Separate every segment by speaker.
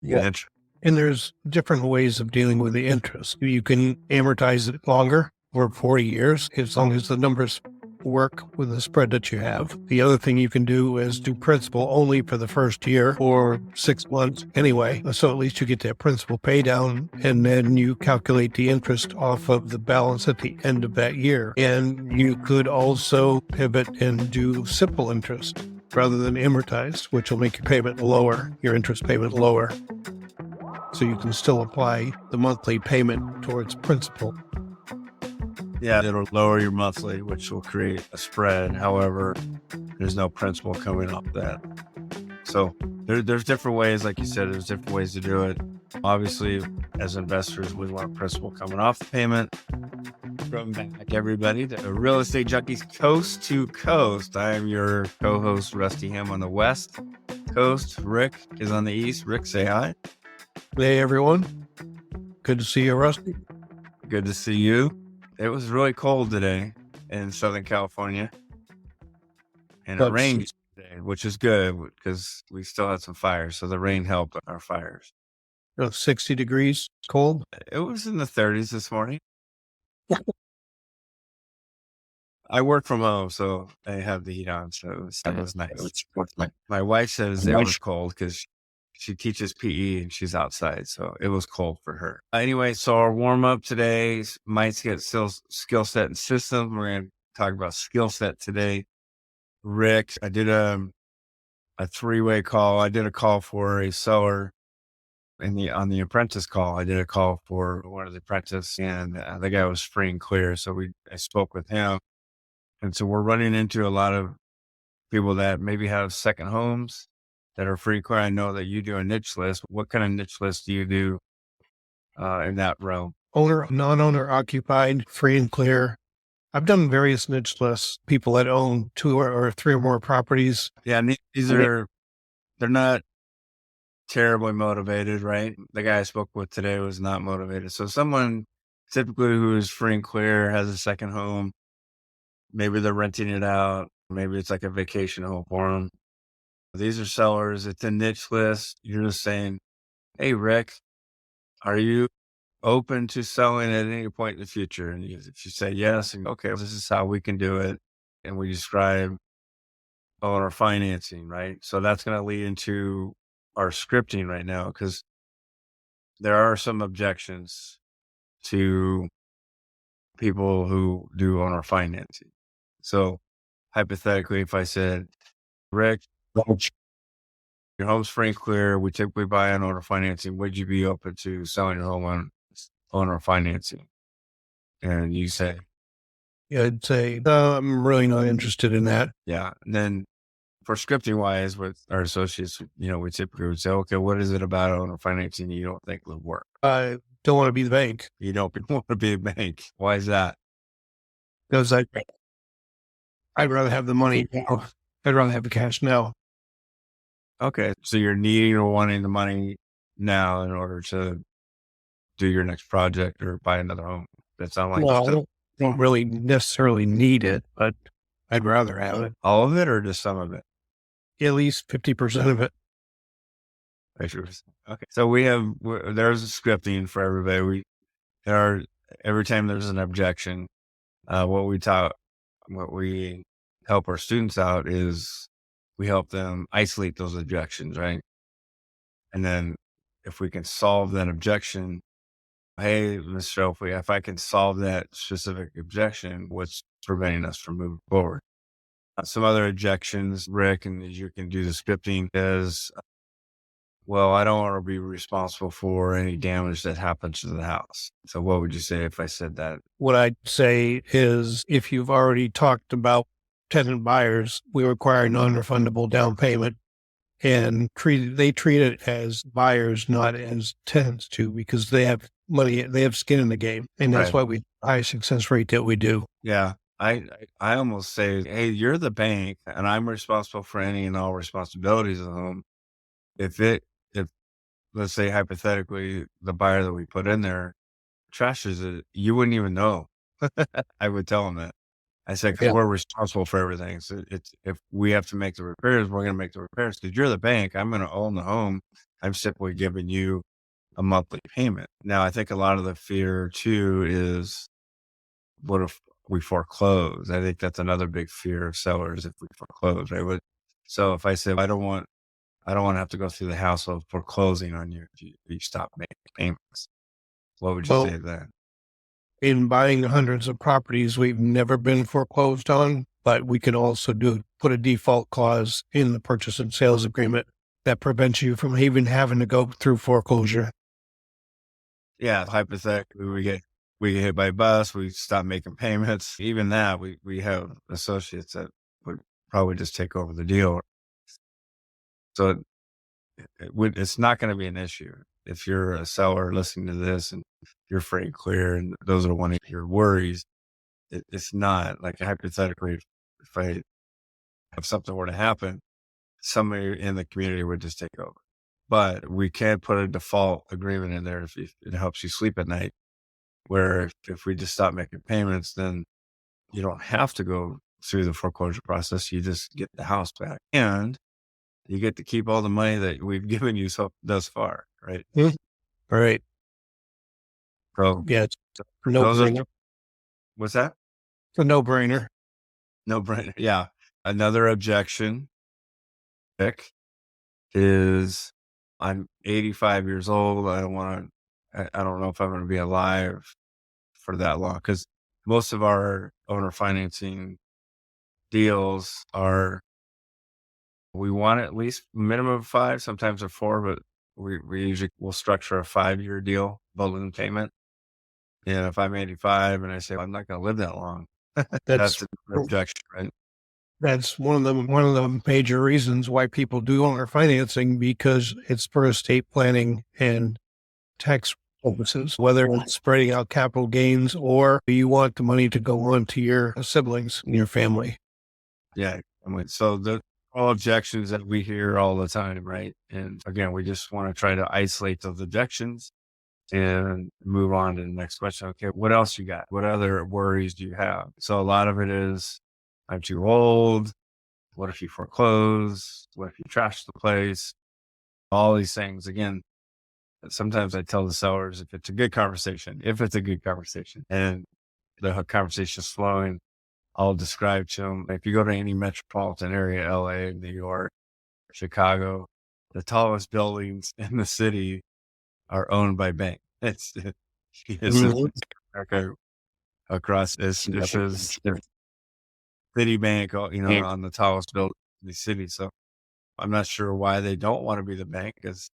Speaker 1: You get interest.
Speaker 2: And there's different ways of dealing with the interest. You can amortize it longer for 40 years, as long as the numbers work with the spread that you have. The other thing you can do is do principal only for the first year or 6 months anyway. So at least you get that principal pay down, and then you calculate the interest off of the balance at the end of that year. And you could also pivot and do simple interest rather than amortized, which will make your payment lower, your interest payment lower. So you can still apply the monthly payment towards principal.
Speaker 1: Yeah, it'll lower your monthly, which will create a spread. However, there's no principal coming off that. So there's different ways, like you said, there's different ways to do it. Obviously, as investors, we want principal coming off the payment. Welcome back, everybody, to Real Estate Junkies Coast to Coast. I am your co-host, Rusty Ham, on the West Coast. Rick is on the East. Rick, say hi.
Speaker 2: Hey, everyone. Good to see you, Rusty.
Speaker 1: Good to see you. It was really cold today in Southern California, and it rained today, which is good because we still had some fires. So the rain helped our fires.
Speaker 2: 60 degrees cold?
Speaker 1: It was in the 30s this morning. I work from home, so I have the heat on, so it was nice. My wife says it was cold because she teaches PE and she's outside, so it was cold for her. Anyway, so our warm up today, mindset, skill set, and systems. We're going to talk about skill set today. Rick, I did a 3-way call. I did a call for a seller on the apprentice call. I did a call for one of the apprentices, and the guy was free and clear. So I spoke with him, and so we're running into a lot of people that maybe have second homes that are free clear. I know that you do a niche list. What kind of niche list do you do in that realm?
Speaker 2: Owner, non-owner occupied, free and clear. I've done various niche lists, people that own 2 or 3 or more properties.
Speaker 1: Yeah, they're not terribly motivated, right? The guy I spoke with today was not motivated. So someone typically who is free and clear, has a second home, maybe they're renting it out. Maybe it's like a vacation home for them. These are sellers. It's a niche list. You're just saying, hey, Rick, are you open to selling at any point in the future? And if you say yes, and okay, this is how we can do it. And we describe owner financing, right? So that's going to lead into our scripting right now, because there are some objections to people who do owner financing. So hypothetically, if I said, Rick, your home's free and clear, we typically buy on owner financing, would you be open to selling your home on owner financing? And you say,
Speaker 2: Yeah, I'd say, I'm really not interested in that.
Speaker 1: yeah. And then for scripting wise with our associates, we typically would say, okay, what is it about owner financing you don't think would work?
Speaker 2: I don't want to be the bank.
Speaker 1: You don't want to be a bank. Why is that?
Speaker 2: Because I'd rather have the money now. I'd rather have the cash now.
Speaker 1: Okay. So you're needing or wanting the money now in order to do your next project or buy another home. That sounds like
Speaker 2: I don't really necessarily need it, but I'd rather have it.
Speaker 1: All of it or just some of it?
Speaker 2: At least 50% of it.
Speaker 1: Okay. So there's a scripting for everybody. Every time there's an objection, what we help our students out is we help them isolate those objections, right? And then if we can solve that objection, hey, Mr. Opie, if I can solve that specific objection, what's preventing us from moving forward? Some other objections, Rick, and you can do the scripting is, well, I don't want to be responsible for any damage that happens to the house. So what would you say if I said that?
Speaker 2: What I'd say is, if you've already talked about tenant buyers, we require non-refundable down payment, and they treat it as buyers, not as tenants too, because they have money, they have skin in the game. And that's why we high success rate that we do.
Speaker 1: Yeah. I almost say, hey, you're the bank and I'm responsible for any and all responsibilities of the home. If let's say hypothetically, the buyer that we put in there trashes it, you wouldn't even know. I would tell them that. I said, because we're responsible for everything. So if we have to make the repairs, we're going to make the repairs. Because you're the bank, I'm going to own the home. I'm simply giving you a monthly payment. Now, I think a lot of the fear too is, what if we foreclose? I think that's another big fear of sellers if we foreclose, right? So if I say, I don't want to have to go through the hassle of foreclosing on you if you stop making payments. What would you say
Speaker 2: Well,
Speaker 1: to that?
Speaker 2: in buying hundreds of properties, we've never been foreclosed on, but we can also put a default clause in the purchase and sales agreement that prevents you from even having to go through foreclosure.
Speaker 1: Yeah, hypothetically, we get hit by a bus, we stop making payments. Even that, we have associates that would probably just take over the deal. So it's not going to be an issue if you're a seller listening to this and you're free and clear, and those are one of your worries. It's not like, hypothetically, if something were to happen, somebody in the community would just take over. But we can put a default agreement in there if it helps you sleep at night, where if we just stop making payments, then you don't have to go through the foreclosure process. You just get the house back, and you get to keep all the money that we've given you thus far, right?
Speaker 2: Hmm. All right.
Speaker 1: So,
Speaker 2: Yeah, it's
Speaker 1: so
Speaker 2: a no
Speaker 1: those are,
Speaker 2: brainer.
Speaker 1: what's that?
Speaker 2: It's a no brainer.
Speaker 1: No brainer. Yeah. Another objection pick is, I'm 85 years old. I don't want to, I don't know if I'm going to be alive for that long, because most of our owner financing deals are, we want at least minimum of 5, sometimes a 4, but we usually will structure a 5-year deal, balloon payment. And if I'm 85 and I say, I'm not going to live that long,
Speaker 2: That's
Speaker 1: that's an objection, right?
Speaker 2: that's one of the major reasons why people do owner financing, because it's for estate planning and tax purposes, whether it's spreading out capital gains or you want the money to go on to your siblings in your family.
Speaker 1: Yeah. I mean, so the all objections that we hear all the time, right? And again, we just want to try to isolate those objections and move on to the next question. Okay, what else you got? What other worries do you have? So a lot of it is, I'm too old. What if you foreclose? What if you trash the place? All these things. Again, sometimes I tell the sellers, if it's a good conversation, and the conversation is flowing, I'll describe to them, if you go to any metropolitan area, LA, New York, Chicago, the tallest buildings in the city are owned by banks. It's
Speaker 2: Mhm.
Speaker 1: okay, across it says Citibank, on the tallest building in the city. So I'm not sure why they don't want to be the bank, because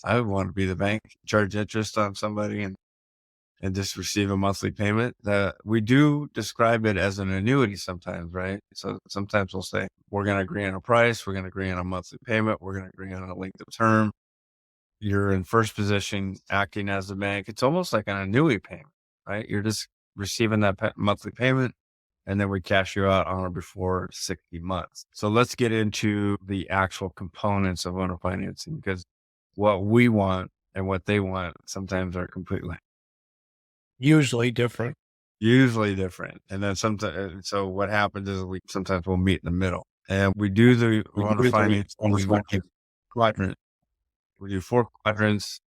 Speaker 1: I would want to be the bank, charge interest on somebody and just receive a monthly payment. We do describe it as an annuity sometimes, right? So sometimes we'll say, we're going to agree on a price, we're going to agree on a monthly payment, we're going to agree on a length of term. You're in first position acting as the bank. It's almost like an annuity payment, right? You're just receiving that monthly payment, and then we cash you out on or before 60 months. So let's get into the actual components of owner financing, because what we want and what they want sometimes are completely,
Speaker 2: Usually different.
Speaker 1: usually different. And then sometimes, so what happens is sometimes we'll meet in the middle, and we do the owner finance. Quadrant. We do 4 quadrants.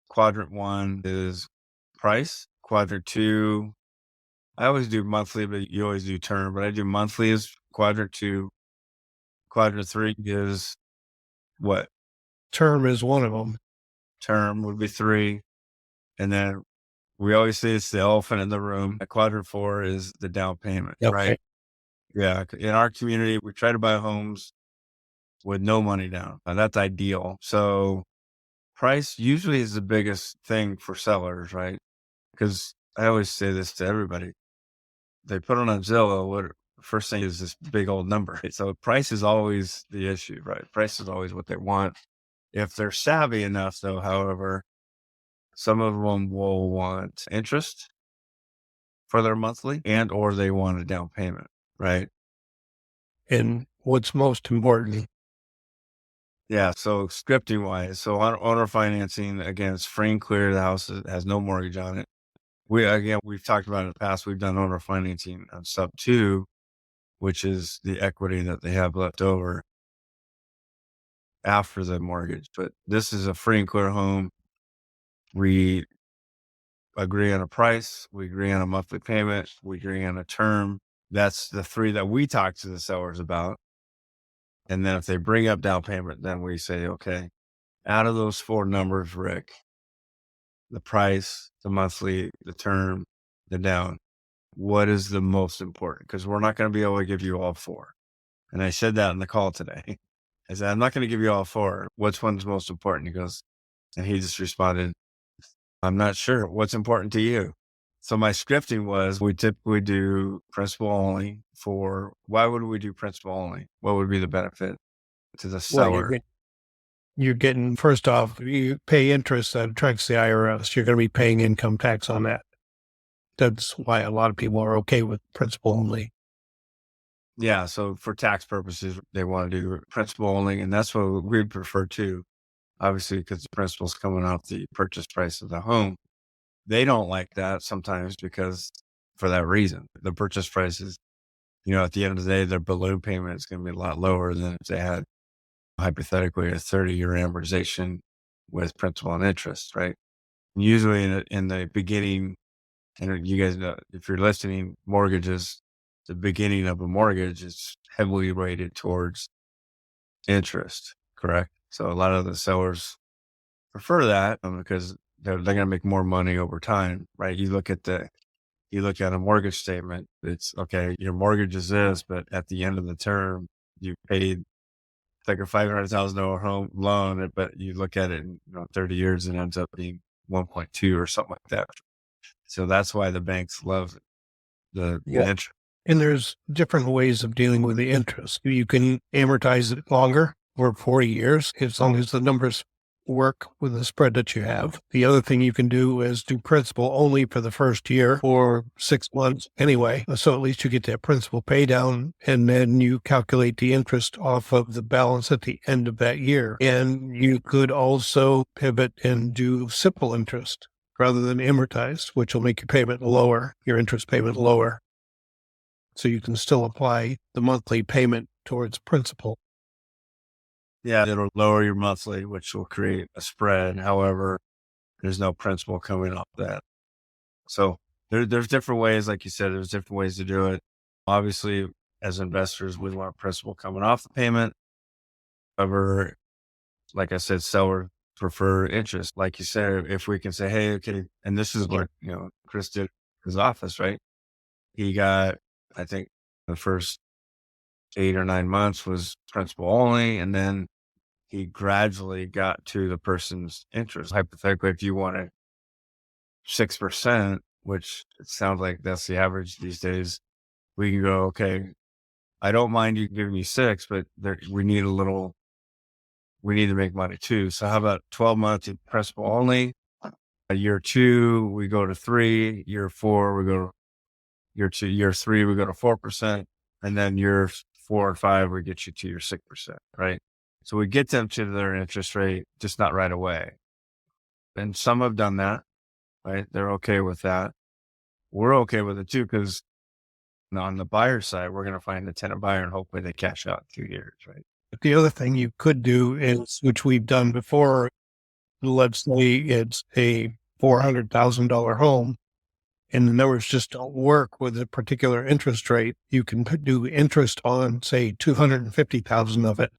Speaker 1: Quadrant 1 is price. Quadrant 2, I always do monthly, but you always do term, but I do monthly as quadrant 2. Quadrant 3 is what?
Speaker 2: Term is one of them.
Speaker 1: Term would be 3. And then we always say it's the elephant in the room. Quadrant 4 is the down payment,
Speaker 2: Okay.
Speaker 1: right? Yeah. In our community, we try to buy homes with no money down. And that's ideal. So price usually is the biggest thing for sellers, right? Because I always say this to everybody. They put it on Zillow. What first thing is this big old number. So price is always the issue, right? Price is always what they want. If they're savvy enough, though, however, some of them will want interest for their monthly, and or they want a down payment, right?
Speaker 2: And what's most important,
Speaker 1: Yeah. So scripting wise, so owner financing, again, it's free and clear. The house has no mortgage on it. We've talked about it in the past. We've done owner financing on sub 2, which is the equity that they have left over. after the mortgage. But this is a free and clear home. We agree on a price, we agree on a monthly payment, we agree on a term. That's the three that we talk to the sellers about. And then if they bring up down payment, then we say, okay, out of those four numbers, Rick, the price, the monthly, the term, the down, what is the most important? Because we're not going to be able to give you all four. And I said that in the call today. I said, I'm not going to give you all four. Which one's most important? He goes, and he just responded, I'm not sure. What's important to you? So my scripting was, we typically do principal only for, why would we do principal only? What would be the benefit to the
Speaker 2: Well,
Speaker 1: seller?
Speaker 2: you're getting, first off, you pay interest that attracts the IRS. You're going to be paying income tax on that. That's why a lot of people are okay with principal only.
Speaker 1: Yeah. So for tax purposes, they want to do principal only. And that's what we prefer too, obviously, because the principal's coming off the purchase price of the home. They don't like that sometimes because for that reason, the purchase price is, at the end of the day, their balloon payment is going to be a lot lower than if they had hypothetically a 30-year amortization with principal and interest, right? Usually in the beginning, and you guys know, if you're listening, mortgages, the beginning of a mortgage is heavily rated towards interest, correct? So a lot of the sellers prefer that because they're going to make more money over time, right? You look at a mortgage statement, it's okay, your mortgage is this, but at the end of the term, you paid like a $500,000 home loan, but you look at it in 30 years and it ends up being 1.2 or something like that. So that's why the banks love the interest.
Speaker 2: And there's different ways of dealing with the interest. You can amortize it longer for 40 years, as long as the numbers work with the spread that you have. The other thing you can do is do principal only for the first year or 6 months anyway. So at least you get that principal pay down, and then you calculate the interest off of the balance at the end of that year. And you could also pivot and do simple interest rather than amortized, which will make your payment lower, your interest payment lower. So you can still apply the monthly payment towards principal.
Speaker 1: Yeah, it'll lower your monthly, which will create a spread. However, there's no principal coming off that. So there's different ways, like you said, there's different ways to do it. Obviously, as investors, we want principal coming off the payment. However, like I said, sellers prefer interest. Like you said, if we can say, hey, okay, and this is what, Chris did in his office, right? He got, I think the first 8 or 9 months was principal only. And then he gradually got to the person's interest. Hypothetically, if you wanted 6%, which it sounds like that's the average these days, we can go, okay, I don't mind you giving me 6, but we need to make money too. So how about 12 months in principal only? Year 2, we go to 3. Year 4, we go to year 2. Year 3, we go to 4%. And then year 4 and 5, we get you to your 6%, right? So we get them to their interest rate, just not right away. And some have done that, right? They're okay with that. We're okay with it too, because on the buyer side, we're going to find a tenant buyer and hopefully they cash out in 2 years, right?
Speaker 2: The other thing you could do is, which we've done before, let's say it's a $400,000 home and the numbers just don't work with a particular interest rate. You can do interest on, say, 250,000 of it,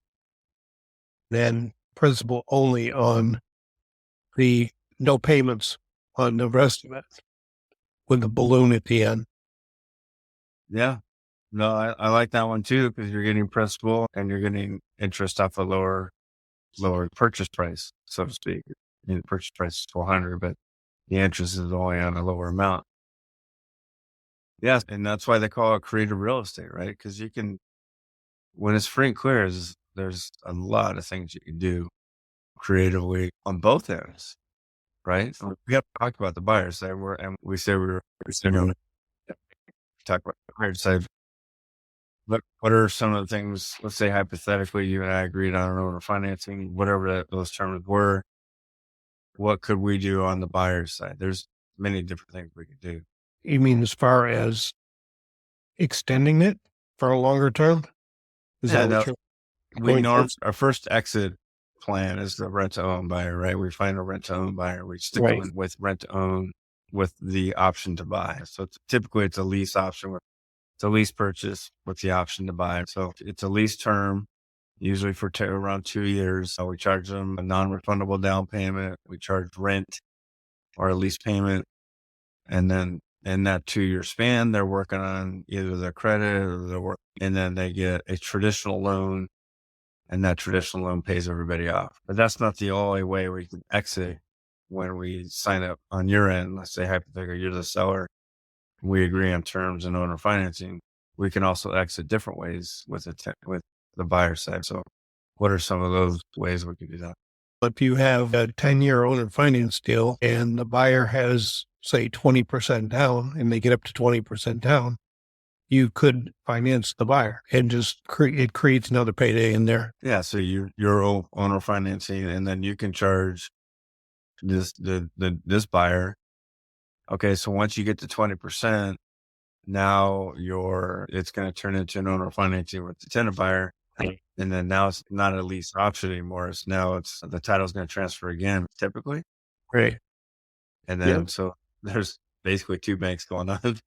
Speaker 2: then principal only on the no payments on the rest of it with the balloon at the end.
Speaker 1: Yeah. No, I like that one too, because you're getting principal and you're getting interest off a lower purchase price, so to speak. The purchase price is 400, but the interest is only on a lower amount. Yes. And that's why they call it creative real estate, right? Because you can, when it's free and clear, there's a lot of things you can do creatively on both ends, right? So we have to talk about the buyer side, and we say we were talk about the buyer side. What are some of the things, let's say hypothetically, you and I agreed on owner financing, whatever those terms were, what could we do on the buyer's side? There's many different things we could do.
Speaker 2: You mean as far as extending it for a longer term? Is that what you're going for?
Speaker 1: Our first exit plan is the rent to own buyer, right? We find a rent to own buyer. We stick
Speaker 2: Right.
Speaker 1: them with rent to own with the option to buy. So typically it's a lease option. It's a lease purchase with the option to buy. So it's a lease term, usually for around 2 years. So we charge them a non-refundable down payment. We charge rent or a lease payment. And then in that 2-year span, they're working on either their credit or their work. And then they get a traditional loan, and that traditional loan pays everybody off. But that's not the only way we can exit when we sign up on your end. Let's say hypothetically, you're the seller. We agree on terms and owner financing. We can also exit different ways with with the buyer side. So what are some of those ways we can do that?
Speaker 2: If you have a 10-year owner finance deal and the buyer has, say, 20% down and they get up to 20% down, you could finance the buyer and just it creates another payday in there.
Speaker 1: Yeah. So you're owner financing, and then you can charge this buyer. Okay. So once you get to 20%, now it's going to turn into an owner financing with the tenant buyer. And then now it's not a lease option anymore. It's the title's going to transfer again, typically.
Speaker 2: Right.
Speaker 1: And
Speaker 2: Yeah.
Speaker 1: then, so there's basically two banks going on.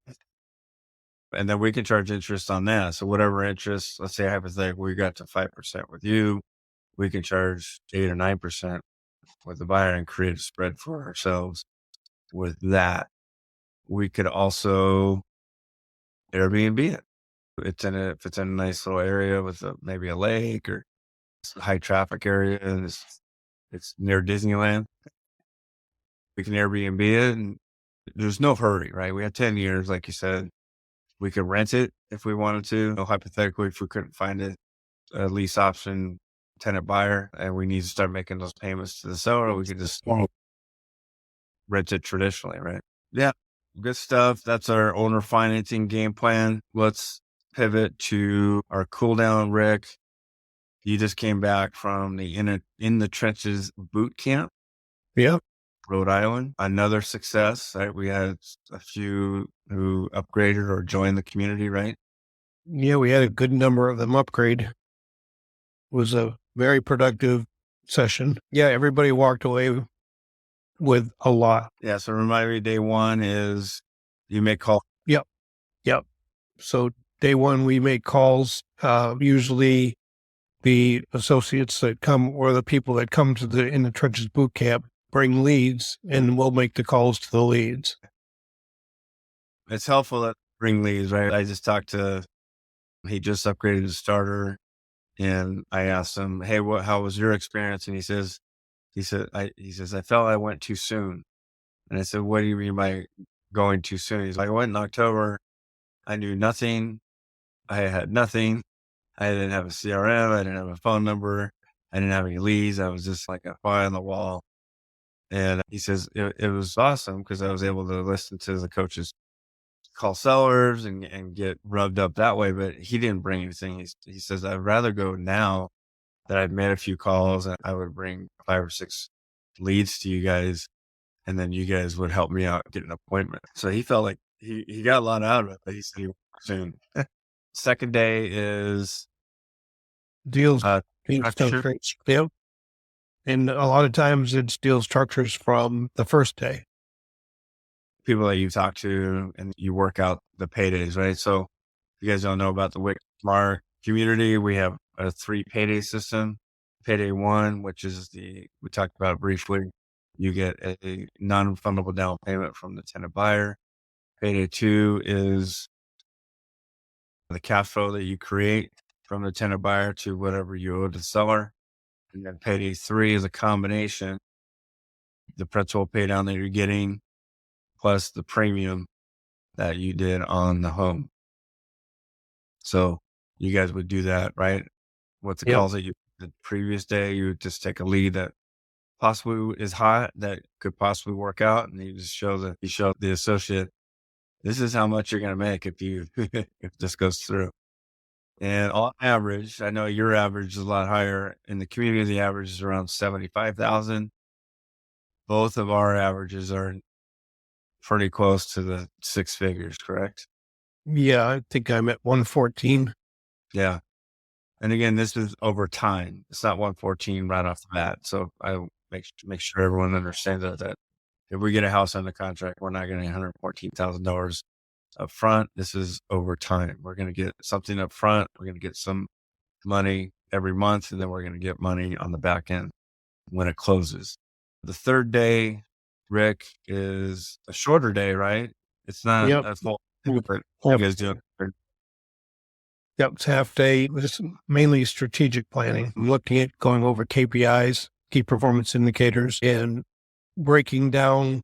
Speaker 1: And then we can charge interest on that. So whatever interest, let's say hypothetically, we got to 5% with you, we can charge 8 or 9% with the buyer and create a spread for ourselves with that. We could also Airbnb it. If it's in a nice little area with maybe a lake or a high traffic area, and it's near Disneyland, we can Airbnb it, and there's no hurry, right? We had 10 years, like you said. We could rent it if we wanted to. Hypothetically, if we couldn't find a lease option tenant buyer and we need to start making those payments to the seller, we could just rent it traditionally, right? Yeah. Good stuff. That's our owner financing game plan. Let's pivot to our cool down, Rick. You just came back from the in the trenches boot camp.
Speaker 2: Yeah.
Speaker 1: Rhode Island. Another success, right? We had a few who upgraded or joined the community, right?
Speaker 2: Yeah. We had a good number of them upgrade. It was a very productive session. Yeah. Everybody walked away with a lot.
Speaker 1: Yeah. So remind me, day one is you make call.
Speaker 2: Yep. Yep. So day one, we make calls. Usually the associates that come or the people that come to the in the trenches boot camp bring leads, and we'll make the calls to the leads.
Speaker 1: It's helpful that bring leads, right? I just talked he just upgraded his starter, and I asked him, "Hey, how was your experience?" And he says, I felt I went too soon. And I said, "What do you mean by going too soon?" He's like, "I went in October. I knew nothing. I had nothing. I didn't have a CRM. I didn't have a phone number. I didn't have any leads. I was just like a fly on the wall." And he says, it was awesome because I was able to listen to the coaches call sellers and get rubbed up that way. But he didn't bring anything. He says, "I'd rather go now that I've made a few calls, and I would bring 5 or 6 leads to you guys. And then you guys would help me out get an appointment." So he felt like he got a lot out of it, but he said he would soon. Second day is
Speaker 2: Deals,
Speaker 1: structure.
Speaker 2: structures. Yep. And a lot of times it's deal structures from the first day.
Speaker 1: People that you talk to and you work out the paydays, right? So if you guys don't know about the Wick Smart community, we have a 3 payday system. Payday 1, which is we talked about it briefly. You get a non-refundable down payment from the tenant buyer. Payday 2 is the cash flow that you create from the tenant buyer to whatever you owe the seller. And then payday 3 is a combination, the principal pay down that you're getting plus the premium that you did on the home. So you guys would do that, right? What's the
Speaker 2: Yep.
Speaker 1: calls that the previous day, you would just take a lead that possibly is hot, that could possibly work out. And you show the associate, this is how much you're going to make if if this goes through. And on average, I know your average is a lot higher. In the community, the average is around 75,000. Both of our averages are pretty close to the 6 figures, correct?
Speaker 2: Yeah. I think I'm at 114.
Speaker 1: Yeah. And again, this is over time. It's not 114 right off the bat. So I make sure everyone understands that if we get a house under contract, we're not getting $114,000 up front. This is over time. We're going to get something up front. We're going to get some money every month, and then we're going to get money on the back end when it closes. The third day, Rick, is a shorter day, right? It's not
Speaker 2: Yep.
Speaker 1: a full,
Speaker 2: Yep.
Speaker 1: but you guys do it.
Speaker 2: Yep. It's half day. It's mainly strategic planning, looking at going over KPIs, key performance indicators, and breaking down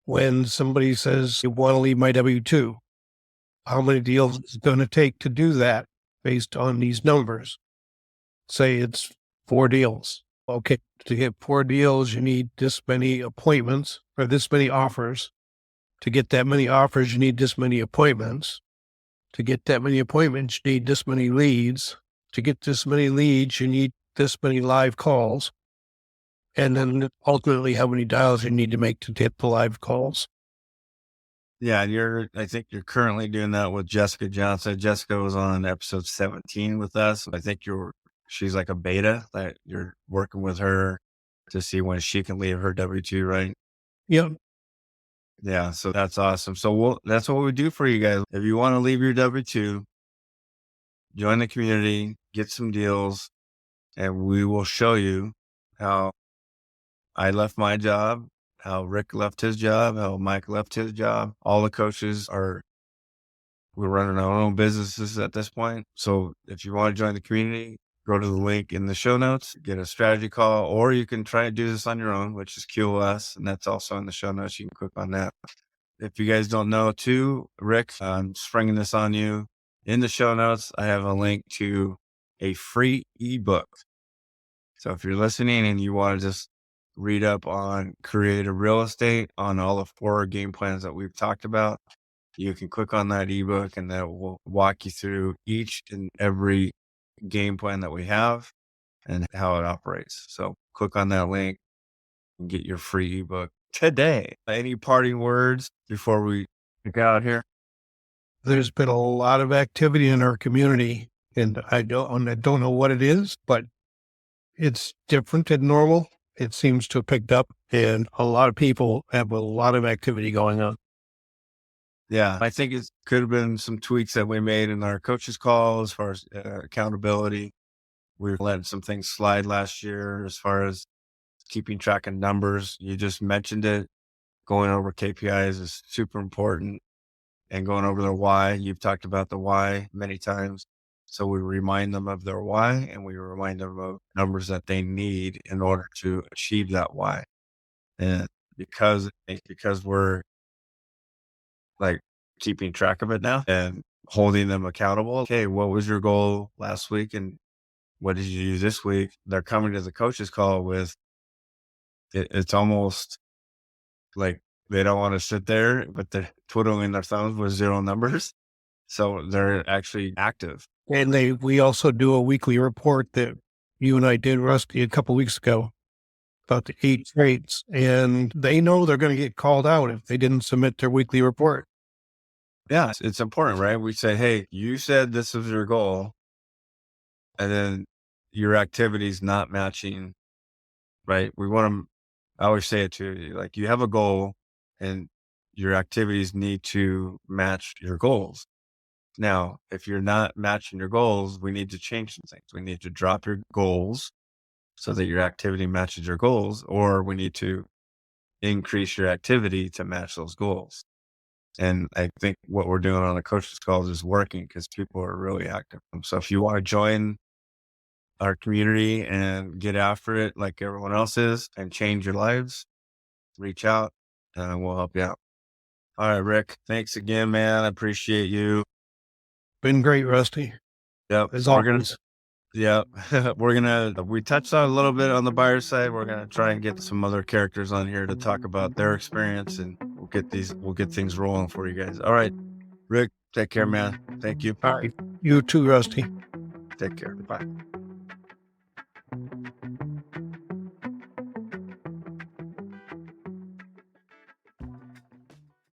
Speaker 2: when somebody says, you want to leave my W-2, how many deals it's going to take to do that based on these numbers. Say it's 4 deals. Okay, to get 4 deals, you need this many appointments or this many offers. To get that many offers, you need this many appointments. To get that many appointments, you need this many leads. To get this many leads, you need this many live calls. And then ultimately how many dials you need to make to get the live calls.
Speaker 1: Yeah, I think you're currently doing that with Jessica Johnson. Jessica was on episode 17 with us. I think she's like a beta that you're working with her to see when she can leave her W-2, right?
Speaker 2: Yep.
Speaker 1: Yeah, so that's awesome. So that's what we do for you guys. If you want to leave your W-2, join the community, get some deals, and we will show you how I left my job, how Rick left his job, how Mike left his job. All the coaches we're running our own businesses at this point. So if you want to join the community, go to the link in the show notes, get a strategy call, or you can try to do this on your own, which is QOS. And that's also in the show notes. You can click on that. If you guys don't know too, Rick, I'm springing this on you. In the show notes, I have a link to a free ebook. So if you're listening and you want to just read up on creative real estate, on all the 4 game plans that we've talked about, you can click on that ebook and that will walk you through each and every game plan that we have and how it operates. So click on that link and get your free ebook today. Any parting words before we get out here?
Speaker 2: There's been a lot of activity in our community, and I don't know what it is, but it's different than normal. It seems to have picked up, and a lot of people have a lot of activity going on.
Speaker 1: Yeah, I think it could have been some tweaks that we made in our coaches call as far as accountability. We let some things slide last year as far as keeping track of numbers. You just mentioned it. Going over KPIs is super important, and going over their why. You've talked about the why many times. So we remind them of their why, and we remind them of numbers that they need in order to achieve that why. And because we're like keeping track of it now and holding them accountable. Okay, what was your goal last week and what did you do this week? They're coming to the coaches call with it's almost like they don't want to sit there, but they're twiddling their thumbs with 0 numbers. So they're actually active.
Speaker 2: And we also do a weekly report that you and I did, Rusty, a couple of weeks ago about the 8 traits, and they know they're going to get called out if they didn't submit their weekly report.
Speaker 1: Yeah, it's important, right? We say, hey, you said this was your goal, and then your activities not matching, right? We want to, I always say it to you, like you have a goal and your activities need to match your goals. Now, if you're not matching your goals, we need to change some things. We need to drop your goals so that your activity matches your goals, or we need to increase your activity to match those goals. And I think what we're doing on the coaches calls is working because people are really active. So if you want to join our community and get after it like everyone else is and change your lives, reach out and we'll help you out. All right, Rick, thanks again, man. I appreciate you.
Speaker 2: Been great, Rusty.
Speaker 1: Yep.
Speaker 2: As always.
Speaker 1: Yeah, we touched on a little bit on the buyer side. We're going to try and get some other characters on here to talk about their experience and we'll get things rolling for you guys. All right, Rick, take care, man. Thank you.
Speaker 2: All right. You too, Rusty.
Speaker 1: Take care. Bye.